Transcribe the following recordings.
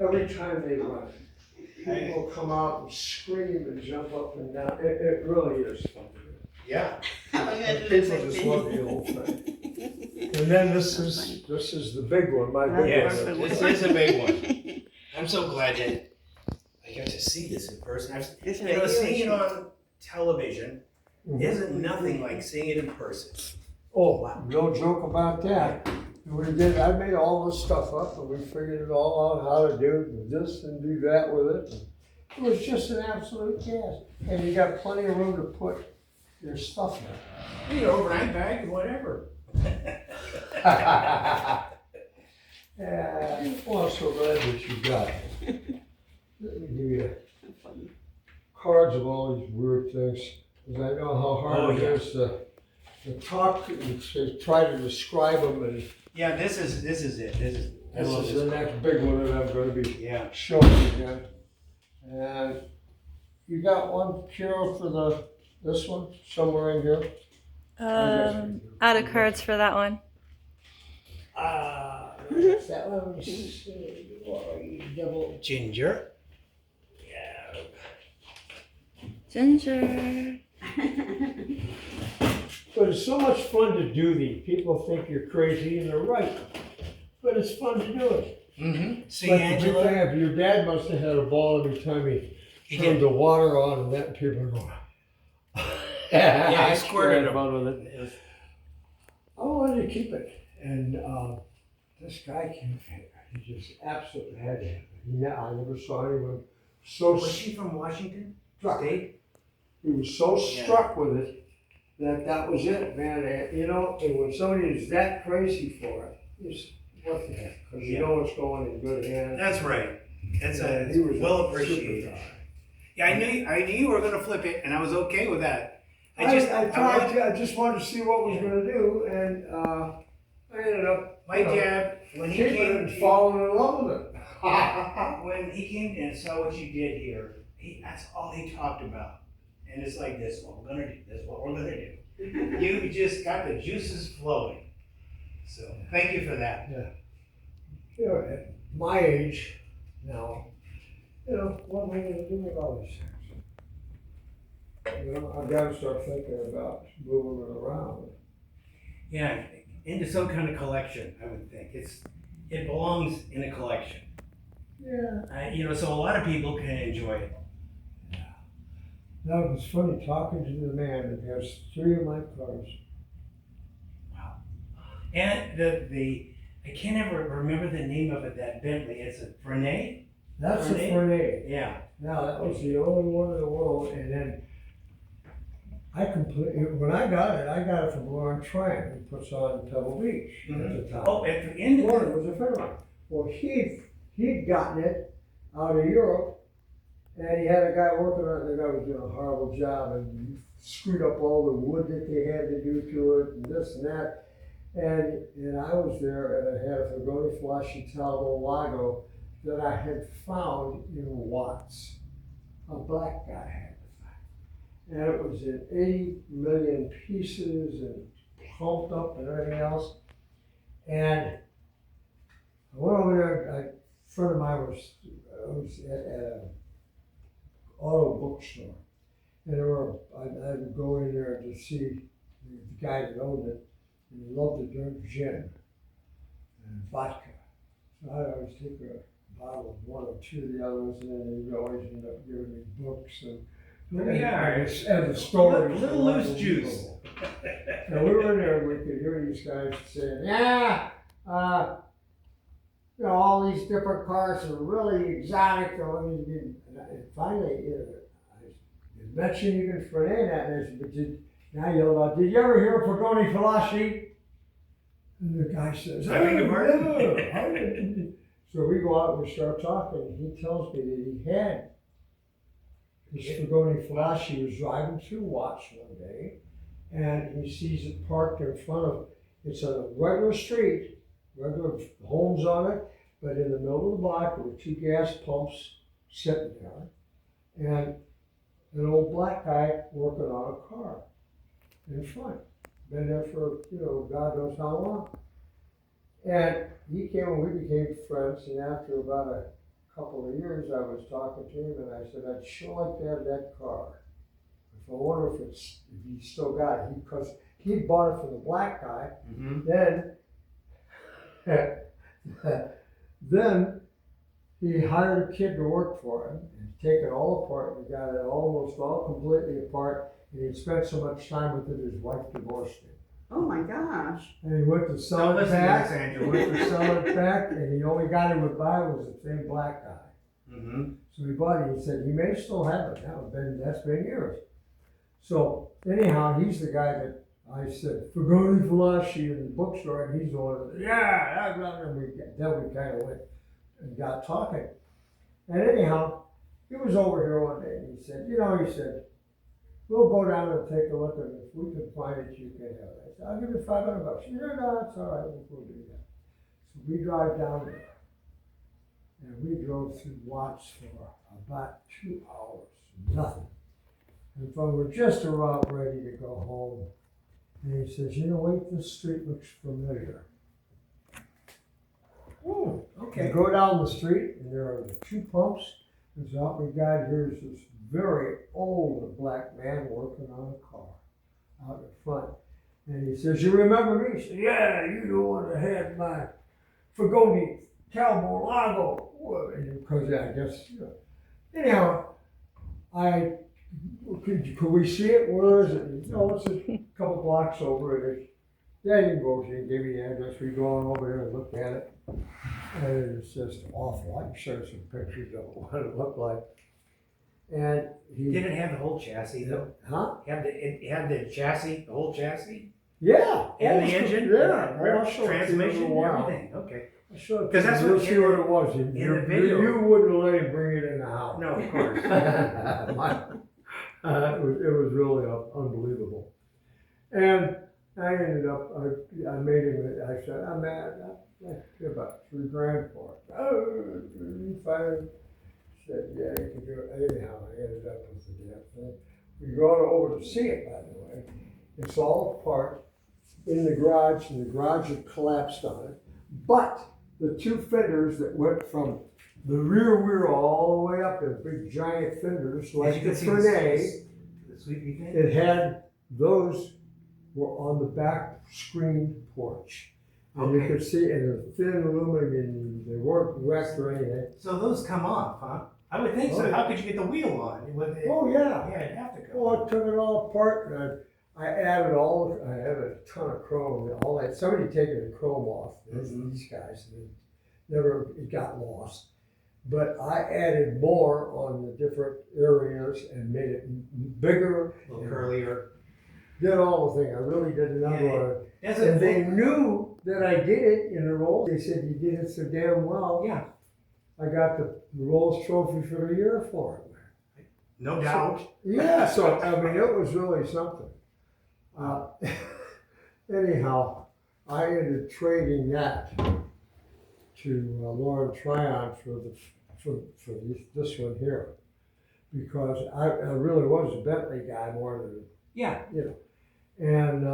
every time they run it, people come out and scream and jump up and down. It really is fun. Yeah. And people just love the whole thing. And then this is the big one, my big Yes, one. this is a big one. I'm so glad that I got to see this in person. Seeing it on television isn't nothing like seeing it in person. Oh, no joke about that. We did, I made all this stuff up and we figured it all out, how to do this and do that with it. It was just an absolute gas. And you got plenty of room to put your stuff in. You know, overnight bag, whatever. Yeah, well, I'm so glad that you got it. Let me give you cards of all these weird things, because I know how hard it is to talk and to try to describe them. And Yeah, this is it. This is the next big one that I'm going to be showing you. And you got one, Carol, for this one somewhere in here. Out of cards for that one. That one was double. ginger. Ginger. But it's so much fun to do these. People think you're crazy, and they're right. But it's fun to do it. Mm-hmm. See, Like Angela? your dad must have had a ball every time he turned the water on, and that people are going. Yeah, I squirted him. with it. I wanted to keep it, and this guy came. He just absolutely had to have it. I never saw anyone so. Was she from Washington State? He was so struck with it that was it, man. And, you know, and when somebody is that crazy for it, it's what the heck? Because you know it's going in good hands. That's right. It's He was well a appreciated. superstar. Yeah, I knew you were going to flip it, and I was okay with that. I just wanted to see what was going to do, and I ended up. My dad, when he keeping it came, and falling in love with it. when he came and saw what you did here, that's all he talked about. And it's like, this is what we're gonna do. This is what we're gonna do. You just got the juices flowing. So thank you for that. Yeah. You know, at my age now, you know, what am I going to do with all these things? You know, I've got to start thinking about moving it around. Yeah, into some kind of collection, I would think. It belongs in a collection. Yeah. So a lot of people can enjoy it. Now, it's funny talking to the man that has 3 of my cars. Wow. And I can't ever remember the name of it, that Bentley. It's a Frenet? That's Frenet? a Frenet. Yeah. Now, that was the only one in the world, and then when I got it from Lauren Tran, who puts on Pebble Beach at the time. Oh, at the end of Lauren was a friend of mine. Well, he'd gotten it out of Europe, and he had a guy working on it. The guy was doing a horrible job, and he screwed up all the wood that they had to do to it, and this and that. And I was there, and I had a Fagoni Flashy Talbot Lago that I had found in Watts. A black guy had the thing. And it was in 80 million pieces and pumped up and everything else. And I went over there, a friend of mine was at an auto bookstore. And I would go in there to see the guy that owned it, and he loved to drink gin and vodka. So I'd always take a bottle of one or two of the other ones, and then he'd always end up giving me books and the stories. Little loose juice. And we were in there, and we could hear these guys saying, all these different cars are really exotic. And finally, I mentioned even Frenet that, and I yelled out, "Did you ever hear of Fagoni Flashy?" And the guy says, I beg your pardon? No. So we go out and we start talking, and he tells me that he had this Fagoni Flashy. He was driving through Watts one day, and he sees it parked in front of, it's a regular street, regular homes on it, but in the middle of the block there were 2 gas pumps sitting there, and an old black guy working on a car in front. Been there for, God knows how long. And he came and we became friends, and after about a couple of years, I was talking to him and I said, I'd sure like to have that car. I wonder if he still got it, because he bought it from the black guy. Mm-hmm. Then he hired a kid to work for him and take it all apart. We got it almost all completely apart, and he spent so much time with it, his wife divorced him. Oh my gosh. And he went to sell it listen to back. this, Andrew. He went to sell it back, and the only guy that would buy it was the same black guy. Mm-hmm. So he bought it. He said he may still have it. That's been years. So anyhow, he's the guy that I said Fagoni Velasci in the bookstore, and he's the one that said, yeah, and then we kind of went and got talking. And anyhow, he was over here one day, and he said, we'll go down and take a look, and if we can find it, you can have it. I said, I'll give you $500. He said, no, it's all right, we'll do that. So we drive down there, and we drove through Watts for about 2 hours, nothing. And so we're just about ready to go home. And he says, wait, this street looks familiar. Oh, We okay. go down the street, and there are 2 pumps. There's out we got here's this very old black man working on a car out in front. And he says, you remember me? He said, yeah, you the one that had my Fagoni Calvo Lago. Because I guess, anyhow, could we see it? Where is it? No, it's a couple blocks over. And yeah, you can go see it. Give me the address. We go on over there and look at it. And it's just awful. I can show you some pictures of what it looked like. And he Did it have the whole chassis though? huh? It had the chassis, the whole chassis, Yeah. and the engine, Yeah. and I'll show it to you in a transmission, while. everything. Okay. I'll show it to 'Cause you. that's You'll what see in what the- it was. in the video. You wouldn't let him bring it in the house. No, of course. It was really unbelievable. And I ended up, I made him, I said, I'm mad, I pay about $3,000 for it. Oh, you fired? Said, yeah, you can do it. Anyhow, I ended up with the damn thing. We go over to see it, by the way. It's all apart in the garage, and the garage had collapsed on it. But the 2 fenders that went from the rear wheel all the way up, they're big giant fenders, like As you the can see Frenet. the sweepy thing. It had, those were on the back screen porch. And you Okay. could see, and they're thin aluminum, and they weren't wet or anything. So those come off, huh? I would think Oh, so. yeah. How could you get the wheel on? Oh, yeah. Yeah, it'd have to go. Well, I took it all apart, and I added I had a ton of chrome, and all that. Somebody taken the chrome off, these guys, and it got lost. But I added more on the different areas and made it bigger, A little curlier. did all the thing. I really did a number Yeah. on it. Does And it they knew that I did it in the Rolls. They said, you did it so damn well. Yeah, I got the Rolls Trophy for the year for it. no doubt. Yeah, so, I mean, it was really something. Anyhow, I ended trading that to Lauren Tryon for this one here. Because I really was a Bentley guy more than, Yeah. and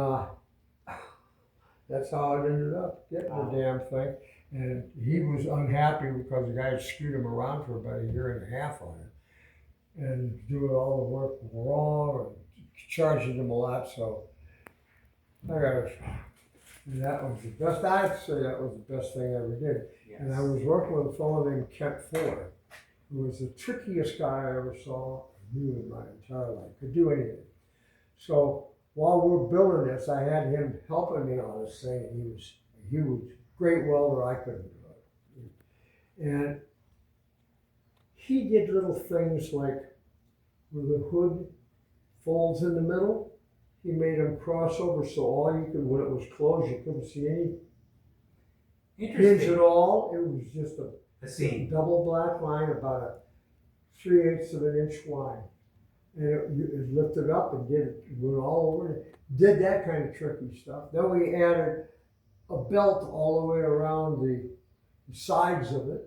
that's how it ended up, getting Wow. the damn thing. And he was unhappy because the guy screwed him around for about 1.5 years on it. And doing all the work wrong and charging him a lot, so and that was the best, I'd say that was the best thing I ever did. Yes. And I was working with a fellow named Kent Ford, who was the trickiest guy I ever saw, knew in my entire life, could do anything. So while we're building this, I had him helping me on this thing, and he was great welder, I couldn't do it. And he did little things like where the hood folds in the middle, he made them cross over so all you could, when it was closed, you couldn't see any hinge Interesting. at all. It was just a The scene. double black line, about a 3/8 of an inch wide. And it lifted up and it went all over it. Did that kind of tricky stuff. Then we added a belt all the way around the sides of it.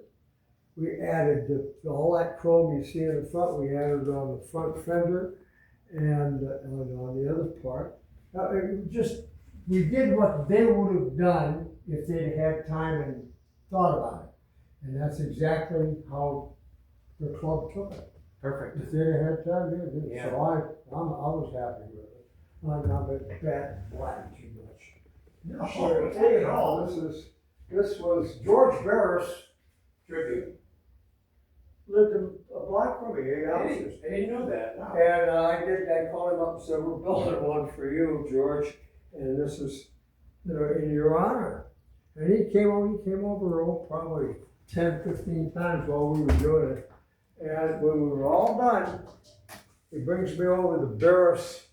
We added all that chrome you see in the front, we added on the front fender and on the other part. We did what they would have done if they'd had time and thought about And that's exactly how the club took it. Perfect. If they'd have had time, they did. Yeah. So I was happy with it. I'm not a bad black too much. So anyhow, this was George Barris tribute. Lived a block from me, 8 houses. I didn't know that, no. And I called him up and said, we're building one for you, George, and this is, in your honor. And he came over probably 10, 15 times while we were doing it. And when we were all done, he brings me over the Barris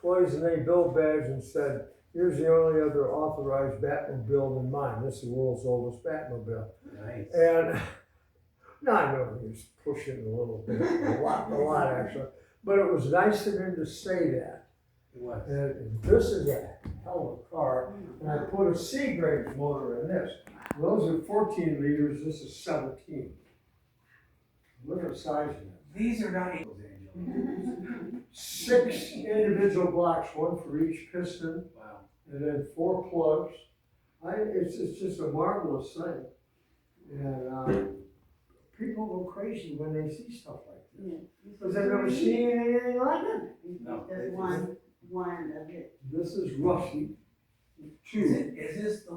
Cloisonne Bill badge and said, here's the only other authorized Batmobile than mine. This is the world's oldest Batmobile. Nice. And no, I know he was pushing a little bit, a lot actually. But it was nice of him to say that. It was. And this is a hell of a car. And I put a Seagraves motor in this. Those are 14 liters, this is 17. Look at the size of it. These are not Eagles, Angel. 6 individual blocks, one for each piston, Wow. and then 4 plugs. It's just a marvelous thing. And people go crazy when they see stuff like this. Because they've never seen anything like it. No. There's one of it. This is Rusty, Is 2. this the